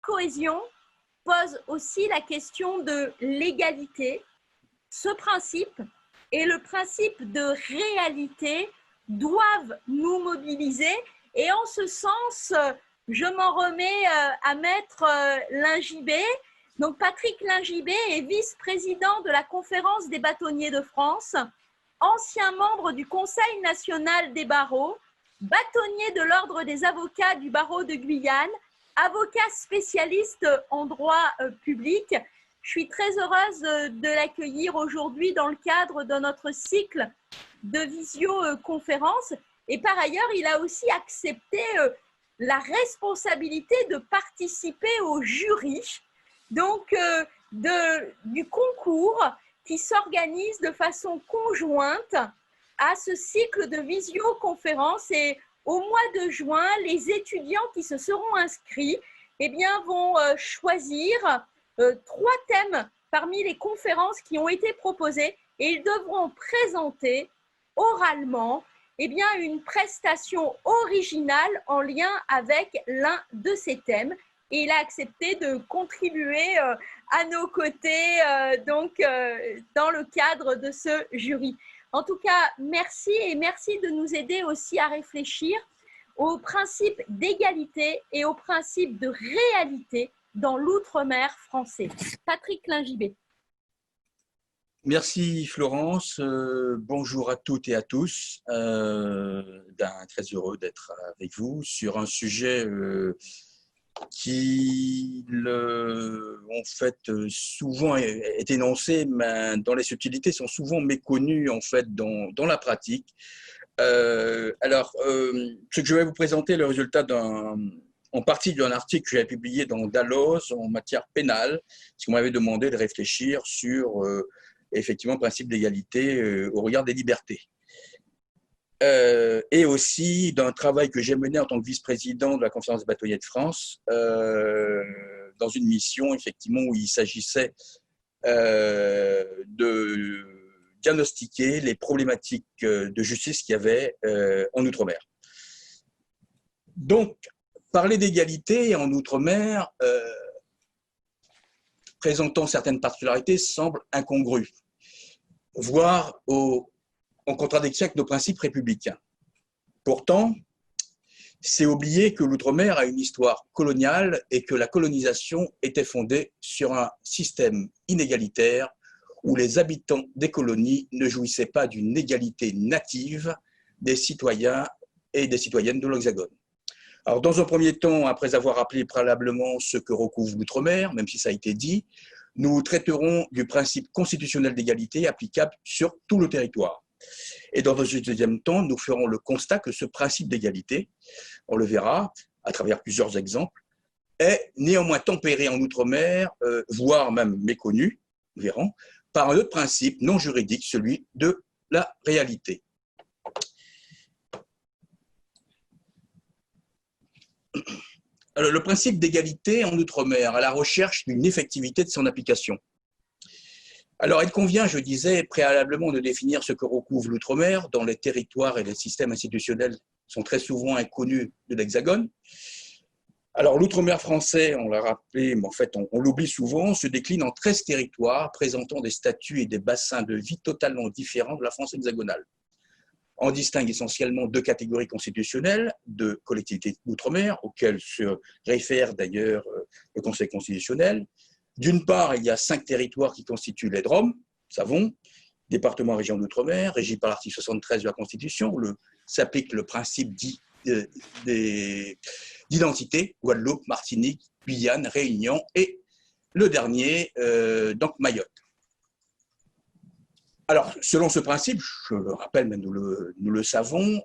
cohésion pose aussi la question de l'égalité. Ce principe et le principe de réalité doivent nous mobiliser et en ce sens, je m'en remets à Maître Lingibé. Donc Patrick Lingibé est vice-président de la Conférence des bâtonniers de France, ancien membre du Conseil national des barreaux, bâtonnier de l'Ordre des avocats du barreau de Guyane, avocat spécialiste en droit public. Je suis très heureuse de l'accueillir aujourd'hui dans le cadre de notre cycle de visioconférence. Et par ailleurs, il a aussi accepté la responsabilité de participer au jury donc, du concours qui s'organise de façon conjointe à ce cycle de visioconférence. Et au mois de juin, les étudiants qui se seront inscrits vont choisir 3 thèmes parmi les conférences qui ont été proposées et ils devront présenter oralement une prestation originale en lien avec l'un de ces thèmes. Et il a accepté de contribuer à nos côtés dans le cadre de ce jury. En tout cas, merci et merci de nous aider aussi à réfléchir au principe d'égalité et au principe de réalité dans l'outre-mer français. Patrick Lingibé. Merci Florence, bonjour à toutes et à tous. Très heureux d'être avec vous sur un sujet qui en fait souvent est énoncé, mais dont les subtilités sont souvent méconnues en fait dans la pratique. Ce que je vais vous présenter, le résultat en partie d'un article que j'ai publié dans Dalloz en matière pénale, parce qu'on m'avait demandé de réfléchir sur effectivement le principe d'égalité au regard des libertés. Et aussi d'un travail que j'ai mené en tant que vice-président de la Conférence des bâtonniers de France, dans une mission effectivement où il s'agissait de diagnostiquer les problématiques de justice qu'il y avait en Outre-mer. Donc, parler d'égalité en Outre-mer, présentant certaines particularités, semble incongru, voire en contradiction avec nos principes républicains. Pourtant, c'est oublier que l'Outre-mer a une histoire coloniale et que la colonisation était fondée sur un système inégalitaire où les habitants des colonies ne jouissaient pas d'une égalité native des citoyens et des citoyennes de l'Hexagone. Alors, dans un premier temps, après avoir rappelé préalablement ce que recouvre l'Outre-mer, même si ça a été dit, nous traiterons du principe constitutionnel d'égalité applicable sur tout le territoire. Et dans un deuxième temps, nous ferons le constat que ce principe d'égalité, on le verra à travers plusieurs exemples, est néanmoins tempéré en Outre-mer, voire même méconnu, nous verrons, par un autre principe non juridique, celui de la réalité. Alors, le principe d'égalité en Outre-mer, à la recherche d'une effectivité de son application. Alors, il convient, je disais, préalablement de définir ce que recouvre l'Outre-mer, dont les territoires et les systèmes institutionnels sont très souvent inconnus de l'Hexagone. Alors, l'Outre-mer français, on l'a rappelé, mais en fait, on l'oublie souvent, se décline en 13 territoires présentant des statuts et des bassins de vie totalement différents de la France hexagonale. On distingue essentiellement 2 catégories constitutionnelles de collectivités d'outre-mer, auxquelles se réfère d'ailleurs le Conseil constitutionnel. D'une part, il y a 5 territoires qui constituent les DROM, nous savons, départements et régions d'outre-mer, régis par l'article 73 de la Constitution, où s'applique le principe d'identité, Guadeloupe, Martinique, Guyane, Réunion, et le dernier, donc Mayotte. Alors, selon ce principe, je le rappelle, mais nous le savons,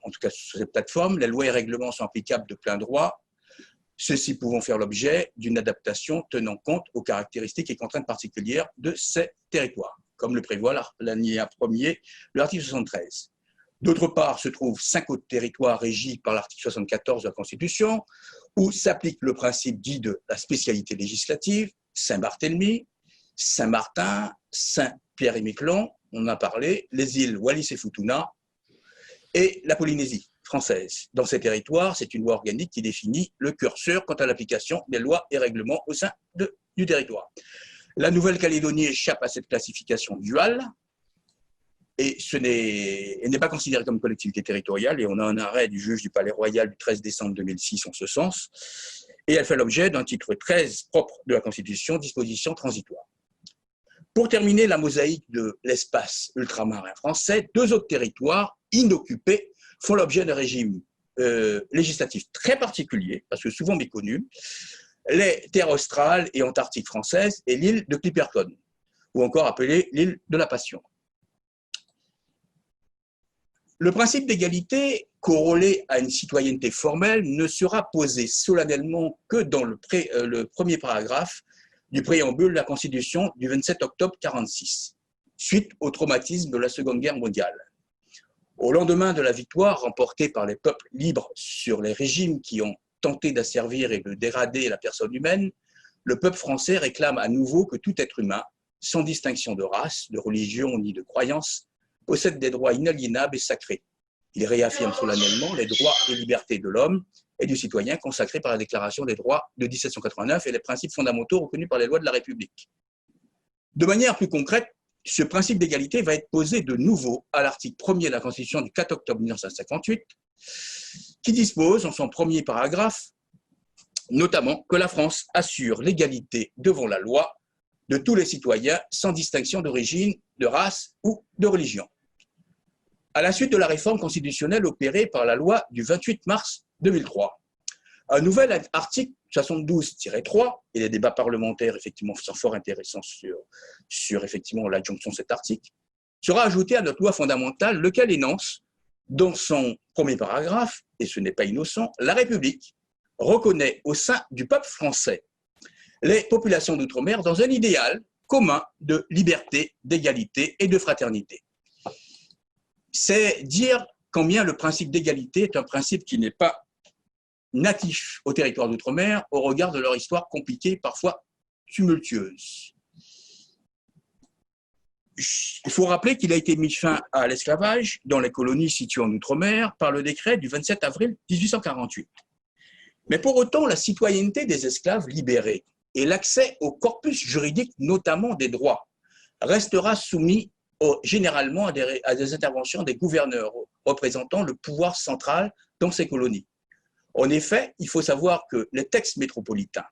en tout cas sur cette plateforme, les lois et règlements sont applicables de plein droit, ceux-ci pouvant faire l'objet d'une adaptation tenant compte aux caractéristiques et contraintes particulières de ces territoires, comme le prévoit l'alinéa 1er de l'article 73. D'autre part, se trouvent 5 autres territoires régis par l'article 74 de la Constitution, où s'applique le principe dit de la spécialité législative, Saint-Barthélemy, Saint-Martin, Saint-Pierre-et-Miquelon, on en a parlé, les îles Wallis et Futuna et la Polynésie française. Dans ces territoires, c'est une loi organique qui définit le curseur quant à l'application des lois et règlements au sein du territoire. La Nouvelle-Calédonie échappe à cette classification duale et elle n'est pas considérée comme collectivité territoriale, et on a un arrêt du juge du Palais Royal du 13 décembre 2006 en ce sens, et elle fait l'objet d'un titre 13 propre de la Constitution, disposition transitoire. Pour terminer la mosaïque de l'espace ultramarin français, deux autres territoires inoccupés font l'objet d'un régime législatif très particulier, parce que souvent méconnu, les terres australes et antarctiques françaises et l'île de Clipperton, ou encore appelée l'île de la Passion. Le principe d'égalité, corrélé à une citoyenneté formelle, ne sera posé solennellement que dans le premier paragraphe du préambule de la Constitution du 27 octobre 1946, suite au traumatisme de la Seconde Guerre mondiale. Au lendemain de la victoire remportée par les peuples libres sur les régimes qui ont tenté d'asservir et de dégrader la personne humaine, le peuple français réclame à nouveau que tout être humain, sans distinction de race, de religion ni de croyance, possède des droits inaliénables et sacrés. Il réaffirme solennellement les droits et libertés de l'homme et du citoyen consacrés par la Déclaration des droits de 1789 et les principes fondamentaux reconnus par les lois de la République. De manière plus concrète, ce principe d'égalité va être posé de nouveau à l'article 1er de la Constitution du 4 octobre 1958, qui dispose en son premier paragraphe, notamment que la France assure l'égalité devant la loi de tous les citoyens sans distinction d'origine, de race ou de religion. À la suite de la réforme constitutionnelle opérée par la loi du 28 mars 2003, un nouvel article 72-3, et les débats parlementaires effectivement sont fort intéressants sur effectivement l'adjonction de cet article, sera ajouté à notre loi fondamentale, lequel énonce dans son premier paragraphe, et ce n'est pas innocent, la République reconnaît au sein du peuple français les populations d'outre-mer dans un idéal commun de liberté, d'égalité et de fraternité. C'est dire combien le principe d'égalité est un principe qui n'est pas natif au territoire d'outre-mer au regard de leur histoire compliquée, parfois tumultueuse. Il faut rappeler qu'il a été mis fin à l'esclavage dans les colonies situées en outre-mer par le décret du 27 avril 1848. Mais pour autant, la citoyenneté des esclaves libérés et l'accès au corpus juridique, notamment des droits, restera soumis généralement à des interventions des gouverneurs représentant le pouvoir central dans ces colonies. En effet, il faut savoir que les textes métropolitains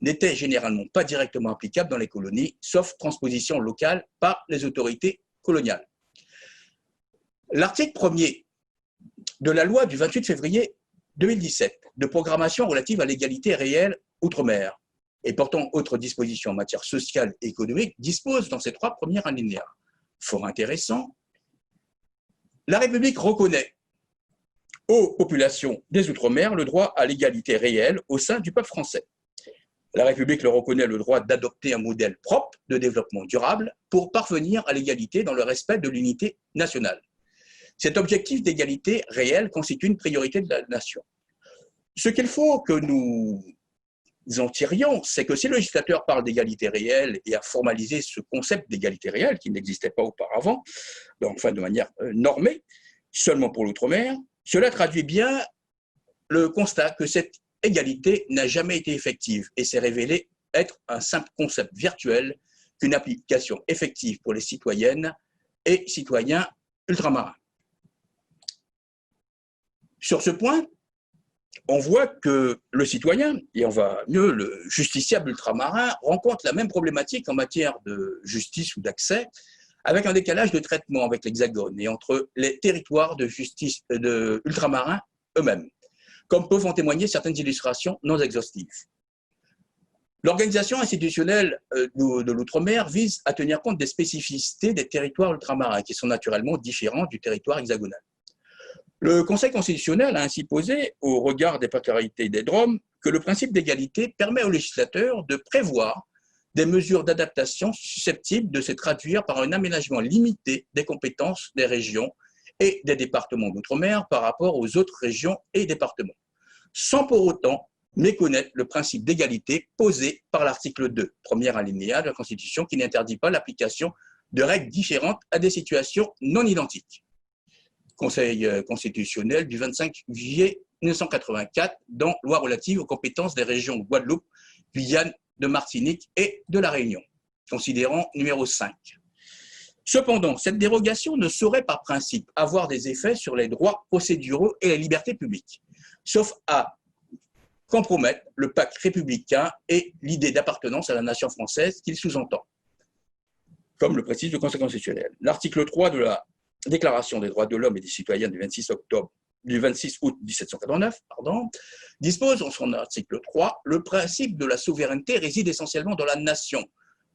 n'étaient généralement pas directement applicables dans les colonies, sauf transposition locale par les autorités coloniales. L'article 1er de la loi du 28 février 2017 de programmation relative à l'égalité réelle outre-mer et portant autres dispositions en matière sociale et économique dispose dans ses 3 premiers alinéas. Fort intéressant, la République reconnaît aux populations des Outre-mer le droit à l'égalité réelle au sein du peuple français. La République leur reconnaît le droit d'adopter un modèle propre de développement durable pour parvenir à l'égalité dans le respect de l'unité nationale. Cet objectif d'égalité réelle constitue une priorité de la nation. Ce qu'il faut que nous en tirions, c'est que si le législateur parle d'égalité réelle et a formalisé ce concept d'égalité réelle qui n'existait pas auparavant, enfin de manière normée, seulement pour l'outre-mer, cela traduit bien le constat que cette égalité n'a jamais été effective et s'est révélée être un simple concept virtuel qu'une application effective pour les citoyennes et citoyens ultramarins. Sur ce point, on voit que le citoyen, et on va mieux, le justiciable ultramarin, rencontre la même problématique en matière de justice ou d'accès, avec un décalage de traitement avec l'Hexagone et entre les territoires de justice ultramarins eux-mêmes, comme peuvent en témoigner certaines illustrations non exhaustives. L'organisation institutionnelle de l'outre-mer vise à tenir compte des spécificités des territoires ultramarins, qui sont naturellement différents du territoire hexagonal. Le Conseil constitutionnel a ainsi posé, au regard des particularités des DROM, que le principe d'égalité permet au législateur de prévoir des mesures d'adaptation susceptibles de se traduire par un aménagement limité des compétences des régions et des départements d'outre-mer par rapport aux autres régions et départements, sans pour autant méconnaître le principe d'égalité posé par l'article 2, premier alinéa de la Constitution, qui n'interdit pas l'application de règles différentes à des situations non identiques. Conseil constitutionnel du 25 juillet 1984 dans loi relative aux compétences des régions de Guadeloupe, Guyane, de Martinique et de la Réunion, considérant numéro 5. Cependant, cette dérogation ne saurait par principe avoir des effets sur les droits procéduraux et les libertés publiques, sauf à compromettre le pacte républicain et l'idée d'appartenance à la nation française qu'il sous-entend, comme le précise le Conseil constitutionnel. L'article 3 de la Déclaration des droits de l'homme et des citoyens du 26 août 1789 dispose en son article 3 « Le principe de la souveraineté réside essentiellement dans la nation.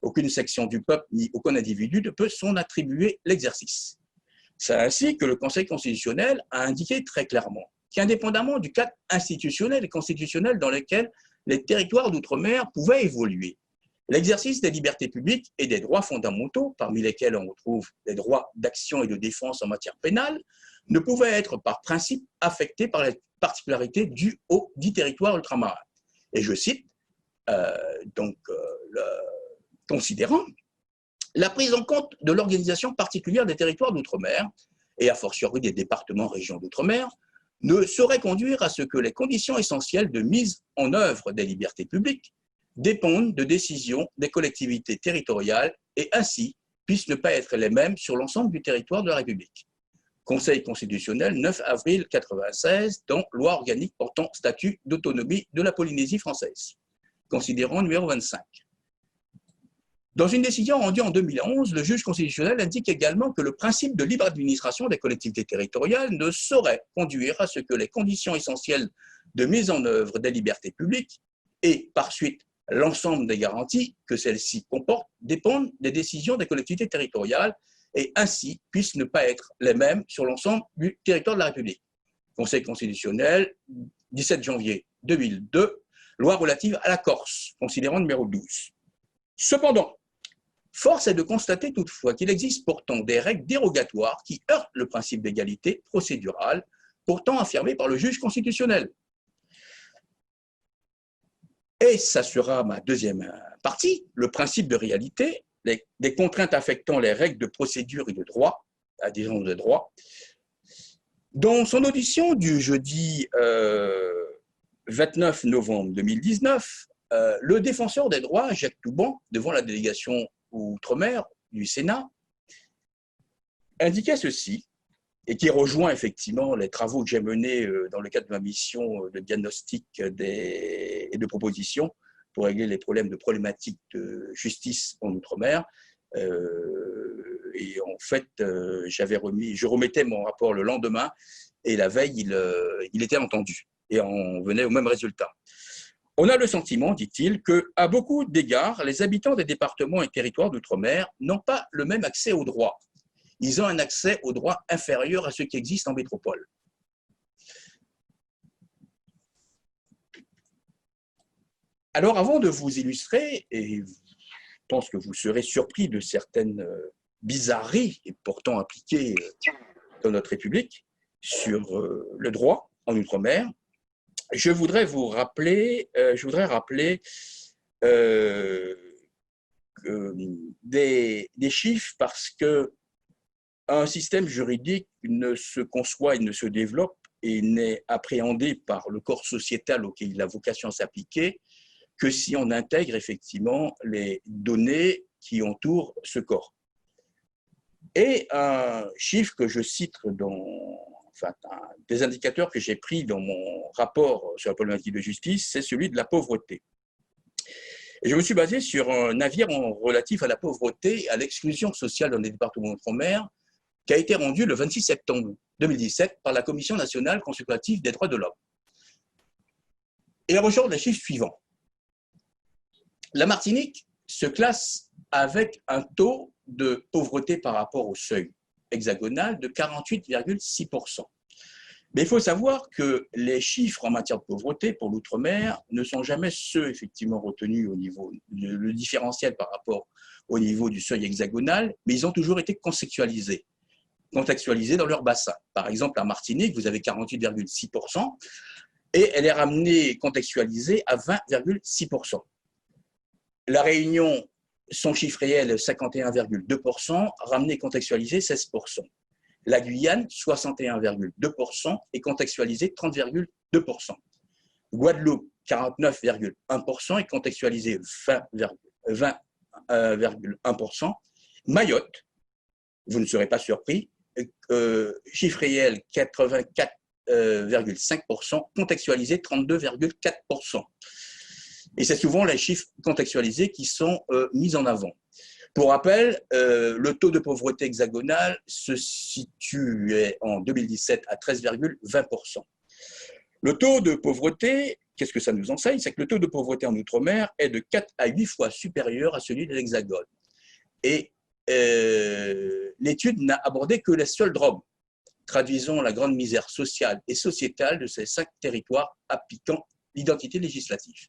Aucune section du peuple ni aucun individu ne peut s'en attribuer l'exercice. » C'est ainsi que le Conseil constitutionnel a indiqué très clairement qu'indépendamment du cadre institutionnel et constitutionnel dans lequel les territoires d'outre-mer pouvaient évoluer, l'exercice des libertés publiques et des droits fondamentaux, parmi lesquels on retrouve les droits d'action et de défense en matière pénale, ne pouvait être par principe affecté par les particularités dues aux 10 territoires ultramarins. Et je cite, le considérant la prise en compte de l'organisation particulière des territoires d'outre-mer, et a fortiori des départements régions d'outre-mer, ne saurait conduire à ce que les conditions essentielles de mise en œuvre des libertés publiques dépendent de décisions des collectivités territoriales et ainsi puissent ne pas être les mêmes sur l'ensemble du territoire de la République. Conseil constitutionnel, 9 avril 1996, dans loi organique portant statut d'autonomie de la Polynésie française, considérant numéro 25. Dans une décision rendue en 2011, le juge constitutionnel indique également que le principe de libre administration des collectivités territoriales ne saurait conduire à ce que les conditions essentielles de mise en œuvre des libertés publiques et, par suite, l'ensemble des garanties que celles-ci comportent dépendent des décisions des collectivités territoriales et ainsi puissent ne pas être les mêmes sur l'ensemble du territoire de la République. Conseil constitutionnel, 17 janvier 2002, loi relative à la Corse, considérant numéro 12. Cependant, force est de constater toutefois qu'il existe pourtant des règles dérogatoires qui heurtent le principe d'égalité procédurale, pourtant affirmé par le juge constitutionnel. Et ça sera ma deuxième partie, le principe de réalité, des contraintes affectant les règles de procédure et de droit, adhésion de droit. Dans son audition du jeudi 29 novembre 2019, le défenseur des droits, Jacques Toubon, devant la délégation Outre-mer du Sénat, indiquait ceci, et qui rejoint effectivement les travaux que j'ai menés dans le cadre de ma mission de diagnostic et de proposition pour régler les problèmes de problématiques de justice en Outre-mer. Et en fait, je remettais mon rapport le lendemain et la veille, il était entendu et on venait au même résultat. On a le sentiment, dit-il, qu'à beaucoup d'égards, les habitants des départements et territoires d'outre-mer n'ont pas le même accès aux droits. Ils ont un accès aux droits inférieur à ceux qui existent en métropole. Alors, avant de vous illustrer, et je pense que vous serez surpris de certaines bizarreries, et pourtant appliquées dans notre République, sur le droit en outre-mer, je voudrais rappeler des chiffres parce que un système juridique ne se conçoit, il ne se développe et n'est appréhendé par le corps sociétal auquel il a vocation à s'appliquer que si on intègre effectivement les données qui entourent ce corps. Et un chiffre que je cite des indicateurs que j'ai pris dans mon rapport sur la problématique de justice, c'est celui de la pauvreté. Et je me suis basé sur un avis relatif à la pauvreté et à l'exclusion sociale dans les départements d'outre-mer qui a été rendu le 26 septembre 2017 par la Commission nationale consultative des droits de l'homme. Et il ressort les chiffres suivants. La Martinique se classe avec un taux de pauvreté par rapport au seuil hexagonal de 48,6%. Mais il faut savoir que les chiffres en matière de pauvreté pour l'outre-mer ne sont jamais ceux effectivement retenus au niveau, le différentiel par rapport au niveau du seuil hexagonal, mais ils ont toujours été contextualisés dans leur bassin. Par exemple, à Martinique, vous avez 48,6% et elle est ramenée contextualisée à 20,6%. La Réunion, son chiffre réel est 51,2%, ramené contextualisé 16%. La Guyane, 61,2% et contextualisé 30,2%. Guadeloupe, 49,1% et contextualisé 20,1%. Mayotte, vous ne serez pas surpris, chiffre réel 84,5%, contextualisé 32,4%. Et c'est souvent les chiffres contextualisés qui sont mis en avant. Pour rappel, le taux de pauvreté hexagonal se situait en 2017 à 13,20%. Le taux de pauvreté, qu'est-ce que ça nous enseigne? C'est que le taux de pauvreté en Outre-mer est de 4 à 8 fois supérieur à celui de l'Hexagone. Et l'étude n'a abordé que les seuls DROM, traduisant la grande misère sociale et sociétale de ces 5 territoires appliquant l'identité législative.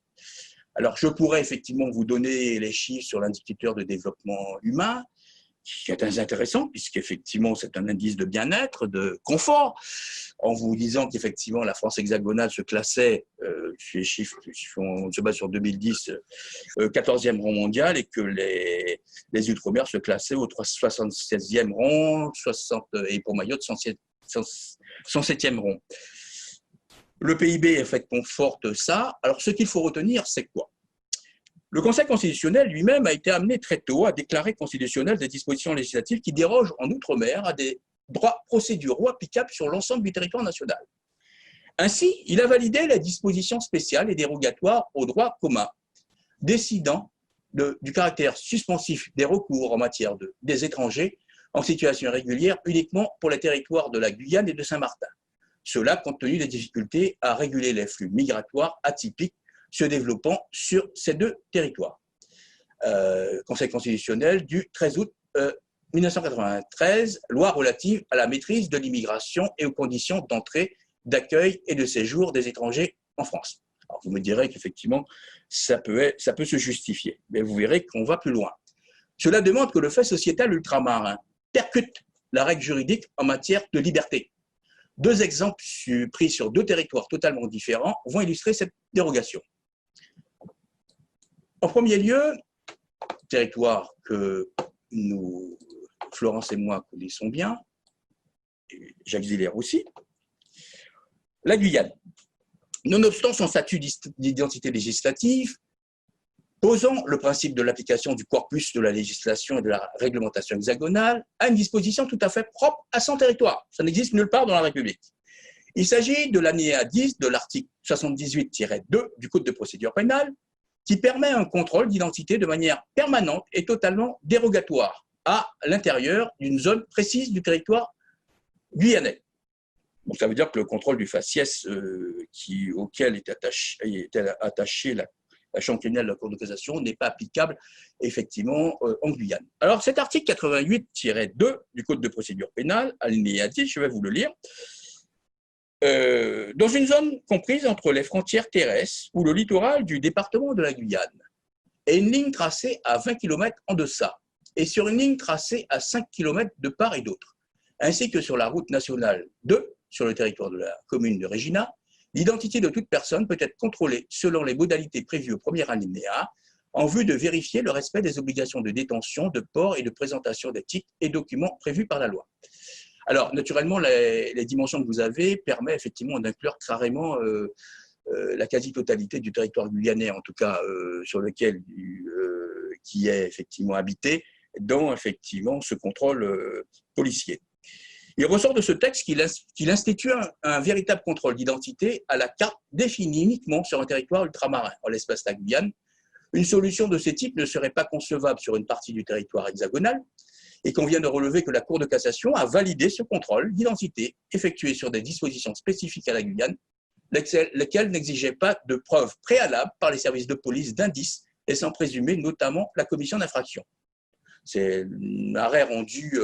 Alors, je pourrais effectivement vous donner les chiffres sur l'indicateur de développement humain, qui est très intéressant, puisqu'effectivement, c'est un indice de bien-être, de confort, en vous disant qu'effectivement, la France hexagonale se classait, les chiffres, on se base sur 2010, 14e rang mondial, et que les Outre-mer se classaient au 76e rang, et pour Mayotte, 107e rang. Le PIB, en fait, conforte ça. Alors, ce qu'il faut retenir, c'est quoi? Le Conseil constitutionnel lui-même a été amené très tôt à déclarer constitutionnelles des dispositions législatives qui dérogent en Outre-mer à des droits procéduraux applicables sur l'ensemble du territoire national. Ainsi, il a validé les dispositions spéciales et dérogatoires au droit commun, décidant du caractère suspensif des recours en matière des étrangers en situation irrégulière uniquement pour les territoires de la Guyane et de Saint-Martin. Cela compte tenu des difficultés à réguler les flux migratoires atypiques se développant sur ces 2 territoires. Conseil constitutionnel du 13 août 1993, loi relative à la maîtrise de l'immigration et aux conditions d'entrée, d'accueil et de séjour des étrangers en France. Alors vous me direz qu'effectivement, ça peut se justifier, mais vous verrez qu'on va plus loin. Cela demande que le fait sociétal ultramarin percute la règle juridique en matière de liberté. 2 exemples pris sur 2 territoires totalement différents vont illustrer cette dérogation. En premier lieu, territoire que nous, Florence et moi, connaissons bien, et Jacques Ziller aussi, la Guyane. Nonobstant son statut d'identité législative, posant le principe de l'application du corpus de la législation et de la réglementation hexagonale, a une disposition tout à fait propre à son territoire. Ça n'existe nulle part dans la République. Il s'agit de l'alinéa 10 de l'article 78-2 du Code de procédure pénale, qui permet un contrôle d'identité de manière permanente et totalement dérogatoire à l'intérieur d'une zone précise du territoire guyanais. Donc, ça veut dire que le contrôle du faciès auquel est attachée la chambre criminelle de la Cour de cassation n'est pas applicable effectivement en Guyane. Alors cet article 88-2 du Code de procédure pénale, alinéa 10, je vais vous le lire. Dans une zone comprise entre les frontières terrestres ou le littoral du département de la Guyane, et une ligne tracée à 20 km en deçà, et sur une ligne tracée à 5 km de part et d'autre, ainsi que sur la route nationale 2, sur le territoire de la commune de Regina, l'identité de toute personne peut être contrôlée selon les modalités prévues au premier alinéa, en vue de vérifier le respect des obligations de détention, de port et de présentation des titres et documents prévus par la loi. Alors, naturellement, les dimensions que vous avez permettent effectivement d'inclure carrément la quasi-totalité du territoire guyanais, en tout cas sur lequel qui est effectivement habité, dans effectivement ce contrôle policier. Il ressort de ce texte qu'il institue un véritable contrôle d'identité à la carte définie uniquement sur un territoire ultramarin, en l'espèce la Guyane. Une solution de ce type ne serait pas concevable sur une partie du territoire hexagonal, et qu'on vient de relever que la Cour de cassation a validé ce contrôle d'identité effectué sur des dispositions spécifiques à la Guyane, lesquelles n'exigeaient pas de preuves préalables par les services de police d'indices et sans présumer notamment la commission d'infraction. C'est un arrêt rendu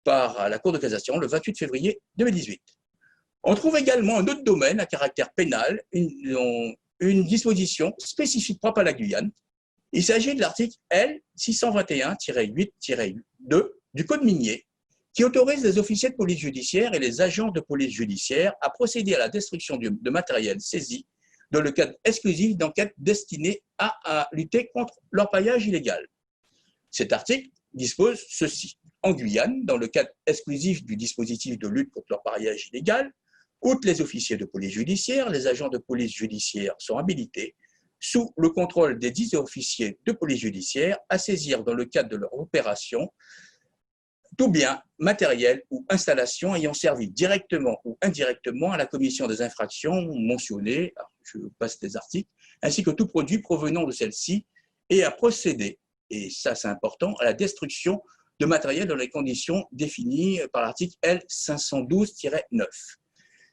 par la Cour de cassation le 28 février 2018. On trouve également un autre domaine à caractère pénal, une disposition spécifique propre à la Guyane. Il s'agit de l'article L621-8-2 du Code minier, qui autorise les officiers de police judiciaire et les agents de police judiciaire à procéder à la destruction de matériel saisi dans le cadre exclusif d'enquêtes destinées à lutter contre l'orpaillage illégal. Cet article dispose ceci. En Guyane, dans le cadre exclusif du dispositif de lutte contre leur mariage illégal, outre les officiers de police judiciaire, les agents de police judiciaire sont habilités, sous le contrôle des 10 officiers de police judiciaire, à saisir dans le cadre de leur opération tout bien, matériel ou installation ayant servi directement ou indirectement à la commission des infractions mentionnées, je passe les articles, ainsi que tout produit provenant de celle-ci, et à procéder, et ça c'est important, à la destruction de matériel dans les conditions définies par l'article L512-9.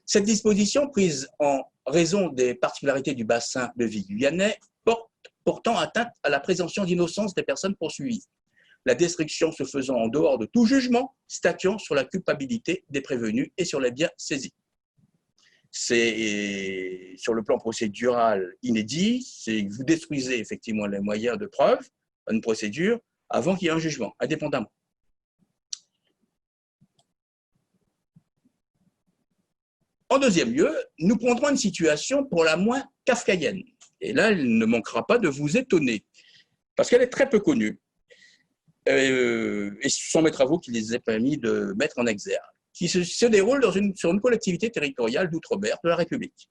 Cette disposition, prise en raison des particularités du bassin de vie guyanais, portant atteinte à la présomption d'innocence des personnes poursuivies. La destruction se faisant en dehors de tout jugement, statuant sur la culpabilité des prévenus et sur les biens saisis. C'est sur le plan procédural inédit, c'est que vous détruisez effectivement les moyens de preuve, une procédure, avant qu'il y ait un jugement, indépendamment. En deuxième lieu, nous prendrons une situation pour la moins kafkaïenne. Et là, il ne manquera pas de vous étonner, parce qu'elle est très peu connue. Et ce sont mes travaux qui les ai permis de mettre en exergue, qui se déroule sur une collectivité territoriale d'outre-mer de la République.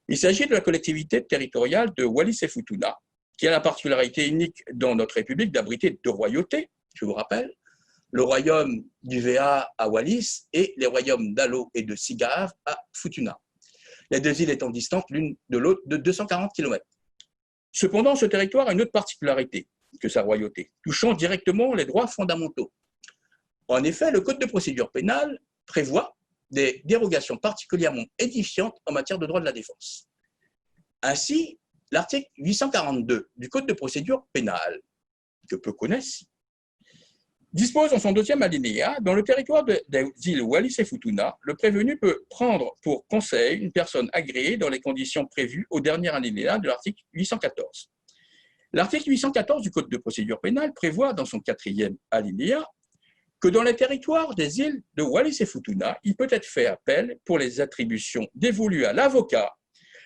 Il s'agit de la collectivité territoriale de Wallis-et-Futuna, qui a la particularité unique dans notre République d'abriter deux royautés, je vous rappelle, le royaume du VA à Wallis et les royaumes d'Alo et de Sigave à Futuna, les deux îles étant distantes l'une de l'autre de 240 km. Cependant, ce territoire a une autre particularité que sa royauté, touchant directement les droits fondamentaux. En effet, le Code de procédure pénale prévoit des dérogations particulièrement édifiantes en matière de droit de la défense. Ainsi, l'article 842 du Code de procédure pénale, que peu connaissent, dispose en son deuxième alinéa, dans le territoire des îles Wallis et Futuna, le prévenu peut prendre pour conseil une personne agréée dans les conditions prévues au dernier alinéa de l'article 814. L'article 814 du Code de procédure pénale prévoit dans son quatrième alinéa que dans les territoires des îles de Wallis et Futuna, il peut être fait appel pour les attributions dévolues à l'avocat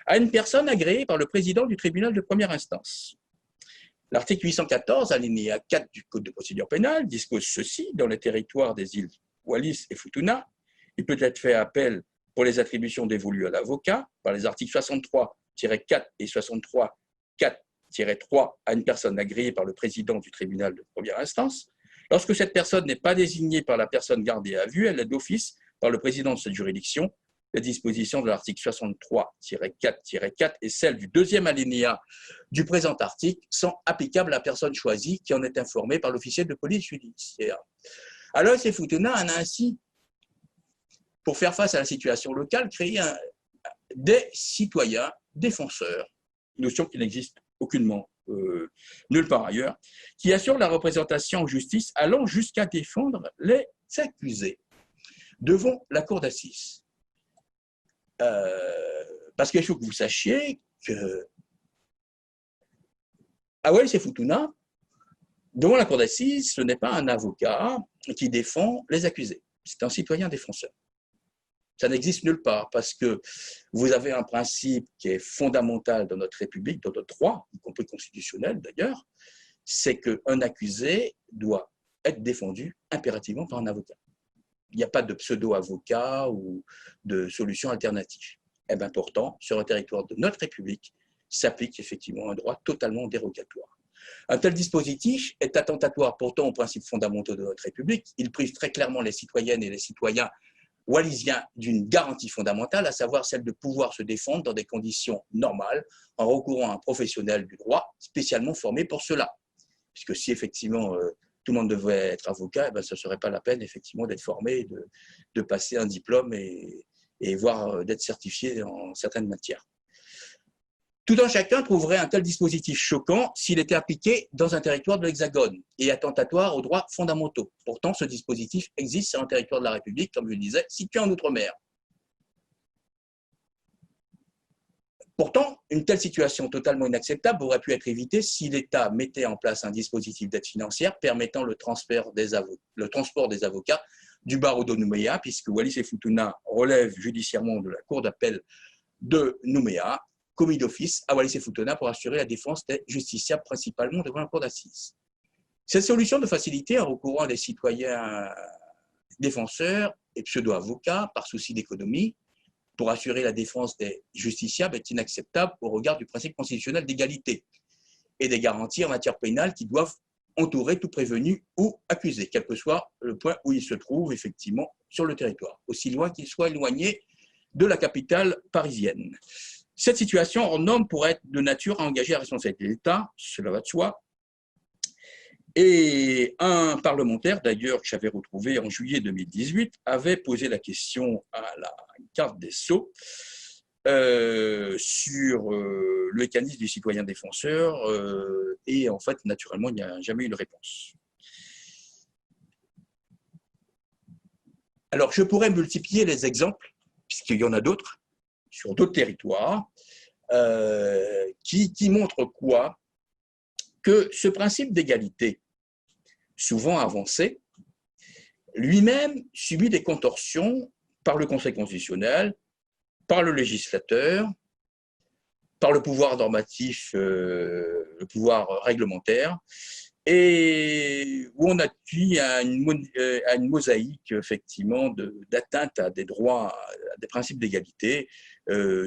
à une personne agréée par le président du tribunal de première instance. L'article 814, alinéa 4 du Code de procédure pénale, dispose ceci: dans les territoires des îles Wallis et Futuna, il peut être fait appel pour les attributions dévolues à l'avocat par les articles 63-4 et 63-4-3 à une personne agréée par le président du tribunal de première instance. Lorsque cette personne n'est pas désignée par la personne gardée à vue, elle est d'office par le président de cette juridiction. Les dispositions de l'article 63-4-4 et celles du deuxième alinéa du présent article sont applicables à la personne choisie qui en est informée par l'officier de police judiciaire. Alors, Wallis et Futuna en a ainsi, pour faire face à la situation locale, créé des citoyens défenseurs, notion qui n'existe aucunement nulle part ailleurs, qui assurent la représentation en justice allant jusqu'à défendre les accusés devant la cour d'assises. Parce qu'il faut que vous sachiez que à Wallis et Futuna, devant la cour d'assises, ce n'est pas un avocat qui défend les accusés, c'est un citoyen défenseur. Ça n'existe nulle part parce que vous avez un principe qui est fondamental dans notre République, dans notre droit, y compris constitutionnel d'ailleurs, c'est qu'un accusé doit être défendu impérativement par un avocat. Il n'y a pas de pseudo-avocat ou de solution alternative. Et bien pourtant, sur un territoire de notre République, s'applique effectivement un droit totalement dérogatoire. Un tel dispositif est attentatoire pourtant aux principes fondamentaux de notre République. Il prive très clairement les citoyennes et les citoyens wallisiens d'une garantie fondamentale, à savoir celle de pouvoir se défendre dans des conditions normales en recourant à un professionnel du droit spécialement formé pour cela. Puisque si effectivement tout le monde devait être avocat, eh bien, ce ne serait pas la peine effectivement d'être formé, de passer un diplôme et voire d'être certifié en certaines matières. Tout un chacun trouverait un tel dispositif choquant s'il était appliqué dans un territoire de l'Hexagone et attentatoire aux droits fondamentaux. Pourtant, ce dispositif existe sur un territoire de la République, comme je le disais, situé en Outre-mer. Pourtant, une telle situation totalement inacceptable aurait pu être évitée si l'État mettait en place un dispositif d'aide financière permettant le transport des avocats du barreau de Nouméa, puisque Wallis et Futuna relève judiciairement de la cour d'appel de Nouméa, commis d'office à Wallis et Futuna pour assurer la défense des justiciables, principalement devant la cour d'assises. Cette solution de facilité en recourant à des citoyens défenseurs et pseudo-avocats par souci d'économie pour assurer la défense des justiciables est inacceptable au regard du principe constitutionnel d'égalité et des garanties en matière pénale qui doivent entourer tout prévenu ou accusé, quel que soit le point où il se trouve effectivement sur le territoire, aussi loin qu'il soit éloigné de la capitale parisienne. Cette situation hors norme pourrait être de nature à engager la responsabilité de l'État, cela va de soi. Et un parlementaire, d'ailleurs, que j'avais retrouvé en juillet 2018, avait posé la question à la garde des Sceaux sur le mécanisme du citoyen défenseur et en fait, naturellement, il n'y a jamais eu de réponse. Alors, je pourrais multiplier les exemples, puisqu'il y en a d'autres, sur d'autres territoires, qui montrent quoi? Que ce principe d'égalité, souvent avancé, lui-même subit des contorsions par le Conseil constitutionnel, par le législateur, par le pouvoir normatif, le pouvoir réglementaire, et où on appuie à une mosaïque effectivement d'atteinte à des droits, à des principes d'égalité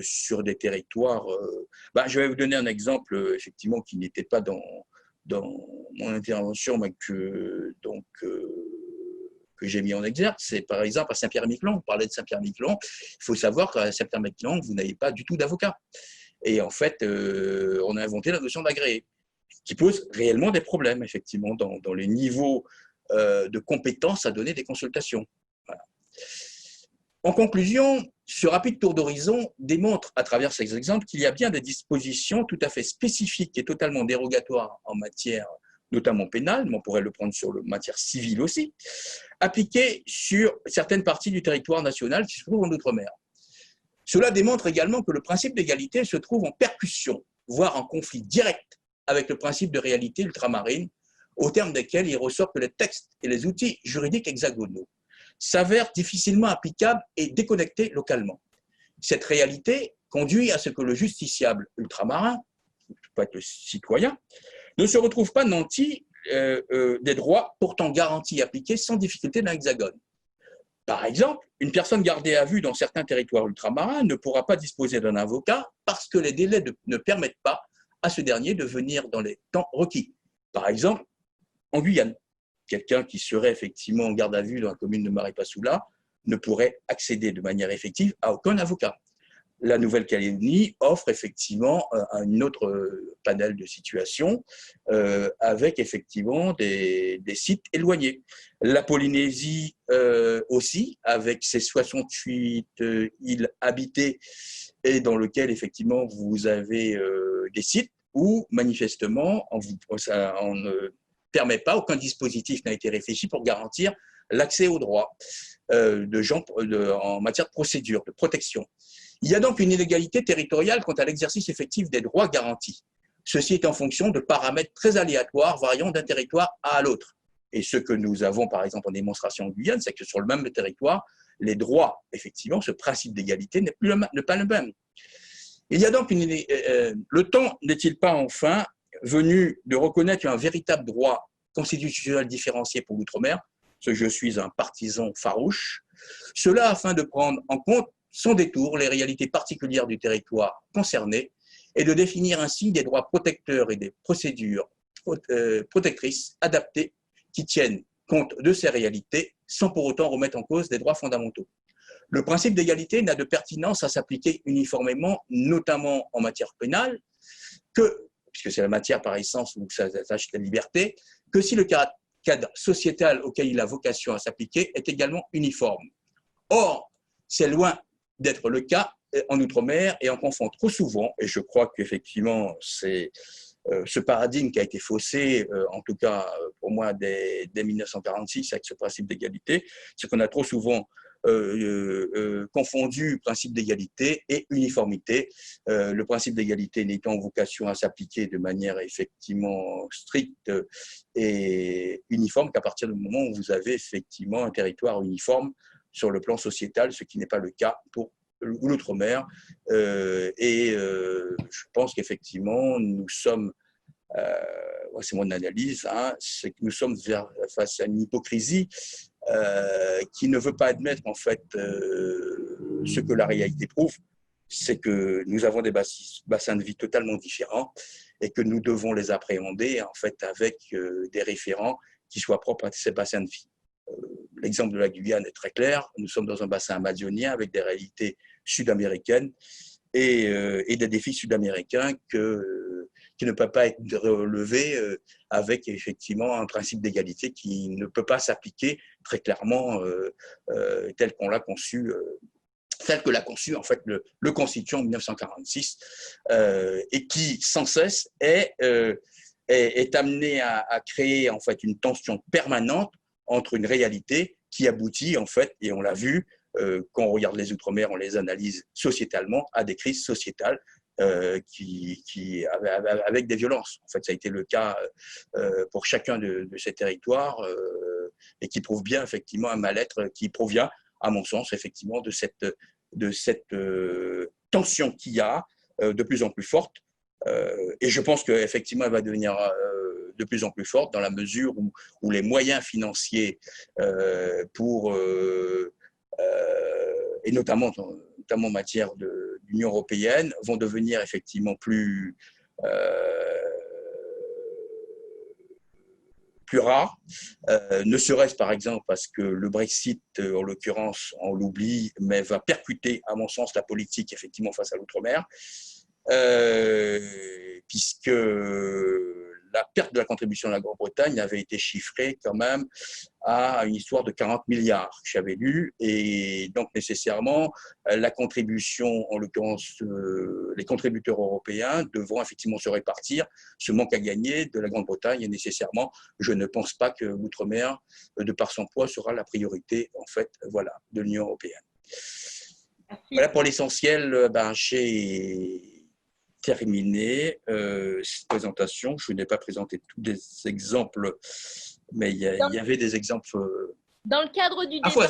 sur des territoires. Je vais vous donner un exemple effectivement qui n'était pas dans mon intervention, mais que j'ai mis en exergue, c'est par exemple à Saint-Pierre-et-Miquelon. On parlait de Saint-Pierre-et-Miquelon. Il faut savoir qu'à Saint-Pierre-et-Miquelon, vous n'avez pas du tout d'avocat. Et en fait, on a inventé la notion d'agréé, qui pose réellement des problèmes, effectivement, dans les niveaux de compétences à donner des consultations. Voilà. En conclusion, ce rapide tour d'horizon démontre à travers ces exemples qu'il y a bien des dispositions tout à fait spécifiques et totalement dérogatoires en matière notamment pénale, mais on pourrait le prendre sur la matière civile aussi, appliquées sur certaines parties du territoire national qui se trouvent en Outre-mer. Cela démontre également que le principe d'égalité se trouve en percussion, voire en conflit direct avec le principe de réalité ultramarine, au terme desquels il ressort que les textes et les outils juridiques hexagonaux s'avèrent difficilement applicables et déconnectés localement. Cette réalité conduit à ce que le justiciable ultramarin, qui peut être le citoyen, ne se retrouve pas nanti des droits pourtant garantis et appliqués sans difficulté dans l'hexagone. Par exemple, une personne gardée à vue dans certains territoires ultramarins ne pourra pas disposer d'un avocat parce que les délais ne permettent pas à ce dernier de venir dans les temps requis. Par exemple, en Guyane, quelqu'un qui serait effectivement en garde à vue dans la commune de Maripasoula ne pourrait accéder de manière effective à aucun avocat. La Nouvelle-Calédonie offre effectivement un autre panel de situations avec effectivement des sites éloignés. La Polynésie aussi, avec ses 68 îles habitées et dans lesquelles effectivement vous avez des sites où manifestement on ne permet pas, aucun dispositif n'a été réfléchi pour garantir l'accès aux droits en matière de procédure, de protection. Il y a donc une inégalité territoriale quant à l'exercice effectif des droits garantis. Ceci est en fonction de paramètres très aléatoires variant d'un territoire à l'autre. Et ce que nous avons, par exemple, en démonstration en Guyane, c'est que sur le même territoire, les droits, effectivement, ce principe d'égalité n'est pas le même. Il y a donc le temps n'est-il pas enfin venu de reconnaître un véritable droit constitutionnel différencié pour l'outre-mer, ce que je suis un partisan farouche, cela afin de prendre en compte sans détour les réalités particulières du territoire concerné et de définir ainsi des droits protecteurs et des procédures protectrices adaptées qui tiennent compte de ces réalités sans pour autant remettre en cause des droits fondamentaux. Le principe d'égalité n'a de pertinence à s'appliquer uniformément, notamment en matière pénale, puisque c'est la matière par essence où ça attache la liberté, que si le cadre sociétal auquel il a vocation à s'appliquer est également uniforme. Or, c'est loin d'être le cas en Outre-mer et on confond trop souvent, et je crois qu'effectivement c'est ce paradigme qui a été faussé, en tout cas pour moi dès 1946 avec ce principe d'égalité, c'est qu'on a trop souvent confondu principe d'égalité et uniformité. Le principe d'égalité n'étant vocation à s'appliquer de manière effectivement stricte et uniforme qu'à partir du moment où vous avez effectivement un territoire uniforme sur le plan sociétal, ce qui n'est pas le cas pour l'outre-mer. Je pense qu'effectivement, nous sommes c'est mon analyse, hein, c'est que nous sommes face à une hypocrisie qui ne veut pas admettre en fait ce que la réalité prouve, c'est que nous avons des bassins de vie totalement différents et que nous devons les appréhender en fait avec des référents qui soient propres à ces bassins de vie. L'exemple de la Guyane est très clair. Nous sommes dans un bassin amazonien avec des réalités sud-américaines et des défis sud-américains qui ne peuvent pas être relevés avec effectivement un principe d'égalité qui ne peut pas s'appliquer très clairement tel qu'on l'a conçu. Tel que l'a conçu en fait le Constituant en 1946 et qui sans cesse est amené à créer en fait une tension permanente entre une réalité qui aboutit en fait, et on l'a vu quand on regarde les Outre-mer, on les analyse sociétalement, à des crises sociétales avec des violences. En fait, ça a été le cas pour chacun de ces territoires et qui prouve bien effectivement un mal-être qui provient, à mon sens, effectivement, de cette tension qu'il y a de plus en plus forte. Et je pense qu'effectivement, elle va devenir de plus en plus forte dans la mesure où les moyens financiers et notamment en matière d'Union européenne, vont devenir effectivement plus rares, ne serait-ce par exemple parce que le Brexit, en l'occurrence, on l'oublie, mais va percuter, à mon sens, la politique effectivement face à l'outre-mer, puisque la perte de la contribution de la Grande-Bretagne avait été chiffrée quand même à une histoire de 40 milliards que j'avais lu, et donc nécessairement la contribution, en l'occurrence les contributeurs européens devront effectivement se répartir ce manque à gagner de la Grande-Bretagne, et nécessairement je ne pense pas que l'outre-mer, de par son poids, sera la priorité en fait, voilà, de l'Union européenne. Merci. Voilà pour l'essentiel. J'ai terminé cette présentation. Je n'ai pas présenté tous les exemples, mais il y avait des exemples. Dans le cadre du débat